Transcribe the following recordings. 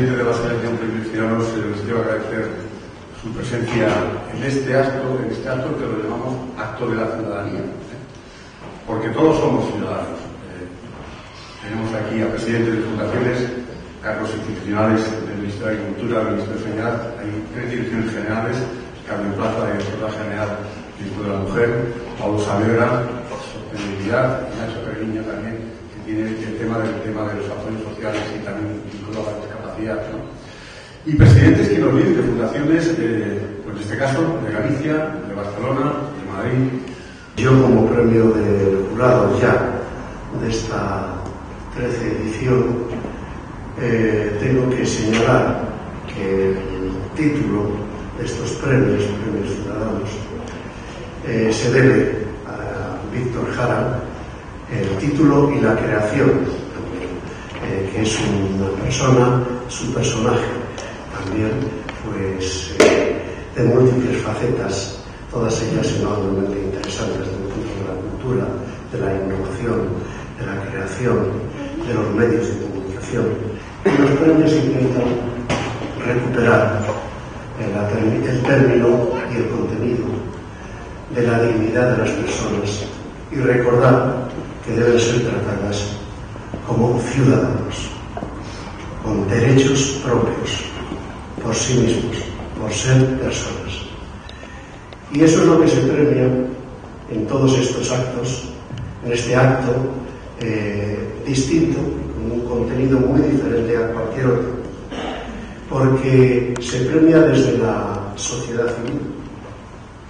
presidente de la Asociación Premios Ciudadanos, les quiero agradecer su presencia en este acto que lo llamamos acto de la ciudadanía, porque todos somos ciudadanos. Tenemos aquí a presidentes de fundaciones, cargos institucionales del Ministerio de Agricultura, del Ministerio de Sanidad, hay 3 direcciones generales, Carmen Plaza, directora general del Instituto de la Mujer, Pablo Saavedra, sostenibilidad, y Nacho Perviño también, que tiene el tema de los apoyos sociales y también vinculado a la discapacidad, ¿no? Y presidentes que nos vienen de fundaciones, pues en este caso, de Galicia, de Barcelona, de Madrid. Yo, como premio del jurado ya de esta 13 edición, tengo que señalar que el título de estos premios ciudadanos, se debe a Víctor Jara, el título y la creación, que es una persona, su personaje también, pues de múltiples facetas, todas ellas enormemente interesantes desde el punto de la cultura, de la innovación, de la creación, de los medios de comunicación. Y los premios intentan recuperar el término y el contenido de la dignidad de las personas y recordar que deben ser tratadas como ciudadanos, con derechos propios, por sí mismos, por ser personas. Y eso es lo que se premia en todos estos actos, en este acto distinto, con un contenido muy diferente a cualquier otro, porque se premia desde la sociedad civil.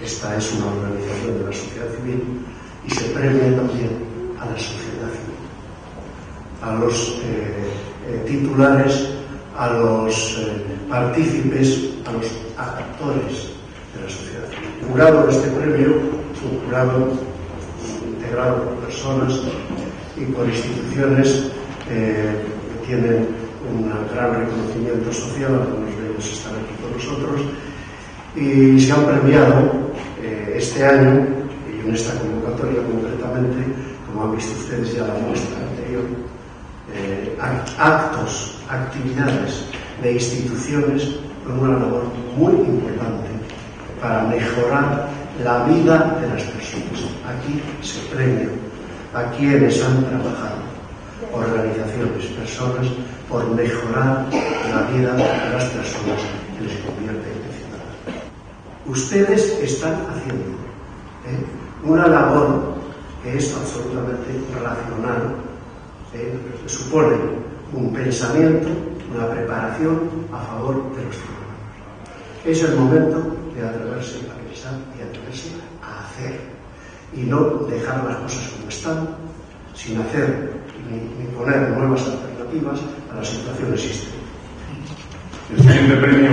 Esta es una organización de la sociedad civil y se premia también a la sociedad civil, a los titulares, a los partícipes, a los actores de la sociedad civil. El jurado de este premio es un jurado integrado por personas y por instituciones que tienen un gran reconocimiento social, algunos de ellos están aquí con nosotros, y se han premiado este año, y en esta convocatoria concretamente, como han visto ustedes ya la muestra anterior, actos, actividades de instituciones con una labor muy importante para mejorar la vida de las personas. Aquí se premia a quienes han trabajado, organizaciones, personas, por mejorar la vida de las personas que les convierten en ciudadanos. Ustedes están haciendo una labor que es absolutamente racional, supone un pensamiento, una preparación a favor de los ciudadanos. Es el momento de atreverse a pensar y atreverse a hacer, y no dejar las cosas como están, sin hacer ni poner nuevas alternativas a la situación existente. El siguiente premio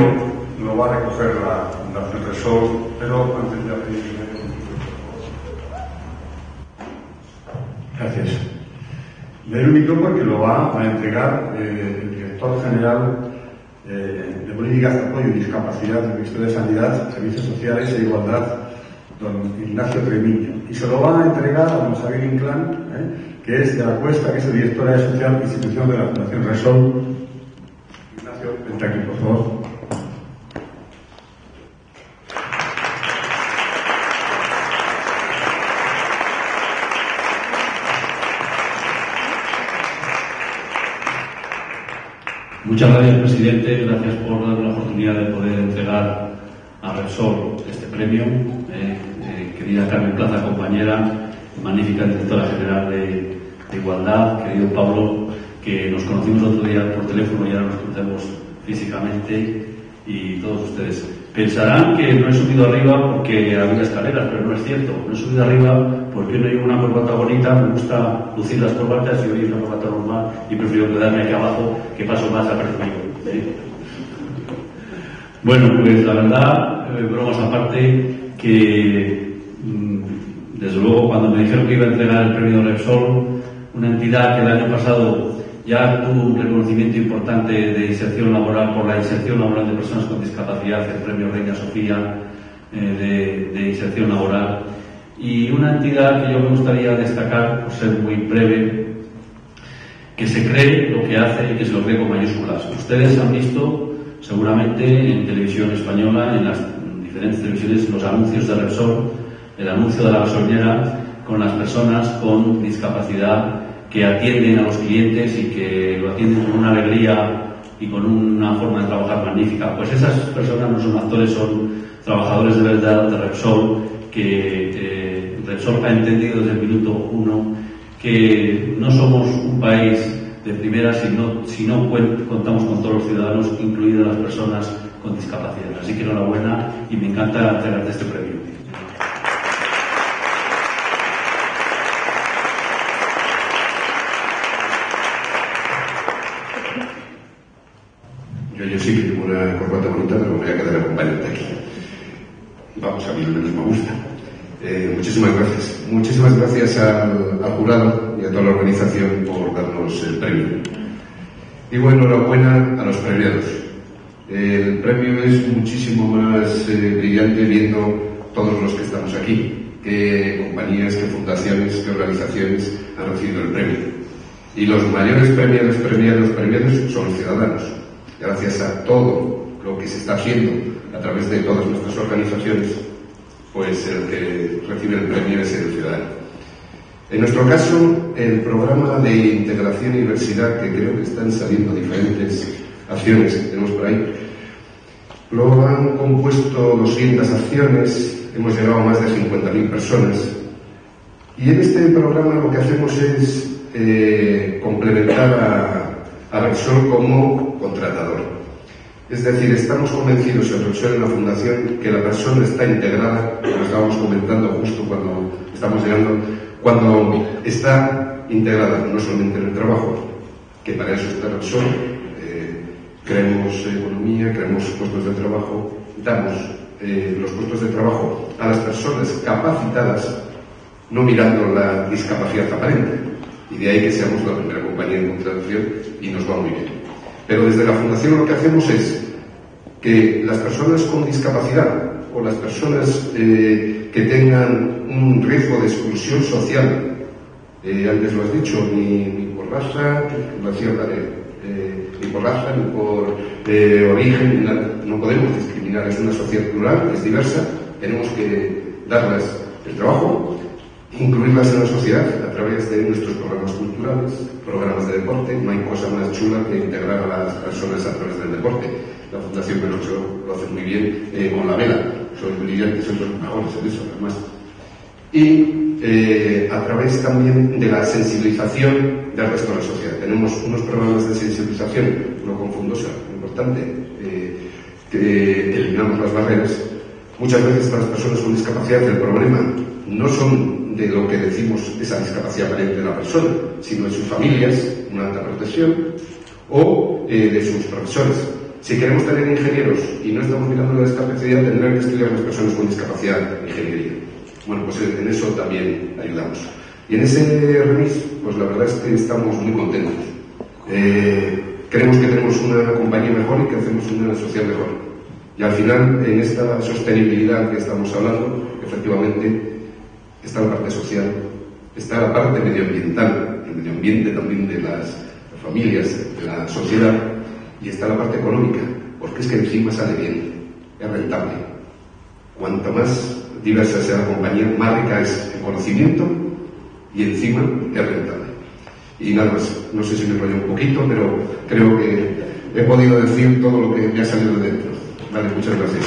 lo va a recoger la Fundación Repsol, pero antes de pedirle... Gracias. Le doy un micrófono que lo va a entregar el director general de Políticas de Apoyo y Discapacidad del Ministerio de Sanidad, Servicios Sociales e Igualdad, don Ignacio Treviño. Y se lo va a entregar a don Xavier Inclán, que es de la Cuesta, que es el director de la Social Institución de la Fundación Repsol. Ignacio, vente aquí, por favor. Muchas gracias, presidente. Gracias por darme la oportunidad de poder entregar a Repsol este premio. Querida Carmen Plaza, compañera, magnífica directora general de Igualdad, querido Pablo, que nos conocimos otro día por teléfono y ahora nos conocemos físicamente, y todos ustedes. Pensarán que no he subido arriba porque había escaleras, pero no es cierto. No he subido arriba porque no llevo una corbata bonita, me gusta lucir las corbatas y hoy una corbata normal y prefiero quedarme aquí abajo, que paso más apercibido. ¿Sí? Bueno, pues la verdad, bromas aparte, que desde luego cuando me dijeron que iba a entregar el premio Repsol, una entidad que el año pasado ya tuvo un reconocimiento importante de inserción laboral por la inserción laboral de personas con discapacidad, el premio Reina Sofía de inserción laboral, y una entidad que yo me gustaría destacar, por ser muy breve, que se cree lo que hace y que se lo cree con mayúsculas. Ustedes han visto seguramente en televisión española, en las diferentes televisiones, los anuncios de Repsol, el anuncio de la gasolinera con las personas con discapacidad que atienden a los clientes y que lo atienden con una alegría y con una forma de trabajar magnífica. Pues esas personas no son actores, son trabajadores de verdad de Repsol, que Repsol ha entendido desde el minuto 1 que no somos un país de primera si no contamos con todos los ciudadanos, incluidas las personas con discapacidad. Así que enhorabuena y me encanta entregarte este premio. Yo sí que tengo una corbata bonita, pero me voy a quedar acompañante aquí. Vamos, a mí al menos me gusta. Muchísimas gracias. Muchísimas gracias al jurado y a toda la organización por darnos el premio. Y bueno, enhorabuena a los premiados. El premio es muchísimo más brillante viendo todos los que estamos aquí, qué compañías, qué fundaciones, qué organizaciones han recibido el premio. Y los mayores premiados son los ciudadanos. Gracias a todo lo que se está haciendo a través de todas nuestras organizaciones, pues el que recibe el premio es el ciudadano. En nuestro caso, el programa de integración y diversidad, que creo que están saliendo diferentes acciones que tenemos por ahí, lo han compuesto 200 acciones, hemos llegado a más de 50.000 personas, y en este programa lo que hacemos es complementar a Repsol como contratador. Es decir, estamos convencidos en Repsol, en la Fundación, que la persona está integrada, como estábamos comentando justo cuando estamos llegando, cuando está integrada no solamente en el trabajo, que para eso está Repsol, creemos economía, creamos puestos de trabajo, damos los puestos de trabajo a las personas capacitadas, no mirando la discapacidad aparente, y de ahí que seamos la primera compañía en contratación y nos va muy bien. Pero desde la Fundación lo que hacemos es que las personas con discapacidad o las personas que tengan un riesgo de exclusión social, antes lo has dicho, ni por raza, ni por raza, ni por origen, no podemos discriminar, es una sociedad plural, es diversa, tenemos que darles el trabajo, incluirlas en la sociedad a través de nuestros programas culturales, programas de deporte. No hay cosa más chula que integrar a las personas a través del deporte. La Fundación Repsol lo hace muy bien con la vela, son brillantes, son los mejores en eso, además. Y a través también de la sensibilización del resto de la sociedad. Tenemos unos programas de sensibilización, no confundo, es importante, que eliminamos las barreras. Muchas veces para las personas con discapacidad el problema no son de lo que decimos esa discapacidad aparente de la persona, sino de sus familias, una alta protección, o de sus profesores. Si queremos tener ingenieros y no estamos mirando la discapacidad, tendrán que estudiar las personas con discapacidad de ingeniería. Bueno, pues en eso también ayudamos. Y en ese remis, pues la verdad es que estamos muy contentos. Creemos que tenemos una compañía mejor y que hacemos una sociedad mejor. Y al final, en esta sostenibilidad que estamos hablando, efectivamente, está la parte social, está la parte medioambiental, el medio ambiente también de las familias, de la sociedad, y está la parte económica, porque es que encima sale bien, es rentable. Cuanto más diversa sea la compañía, más rica es el conocimiento y encima es rentable. Y nada más, no sé si me enrollo un poquito, pero creo que he podido decir todo lo que me ha salido de dentro. Vale, muchas gracias.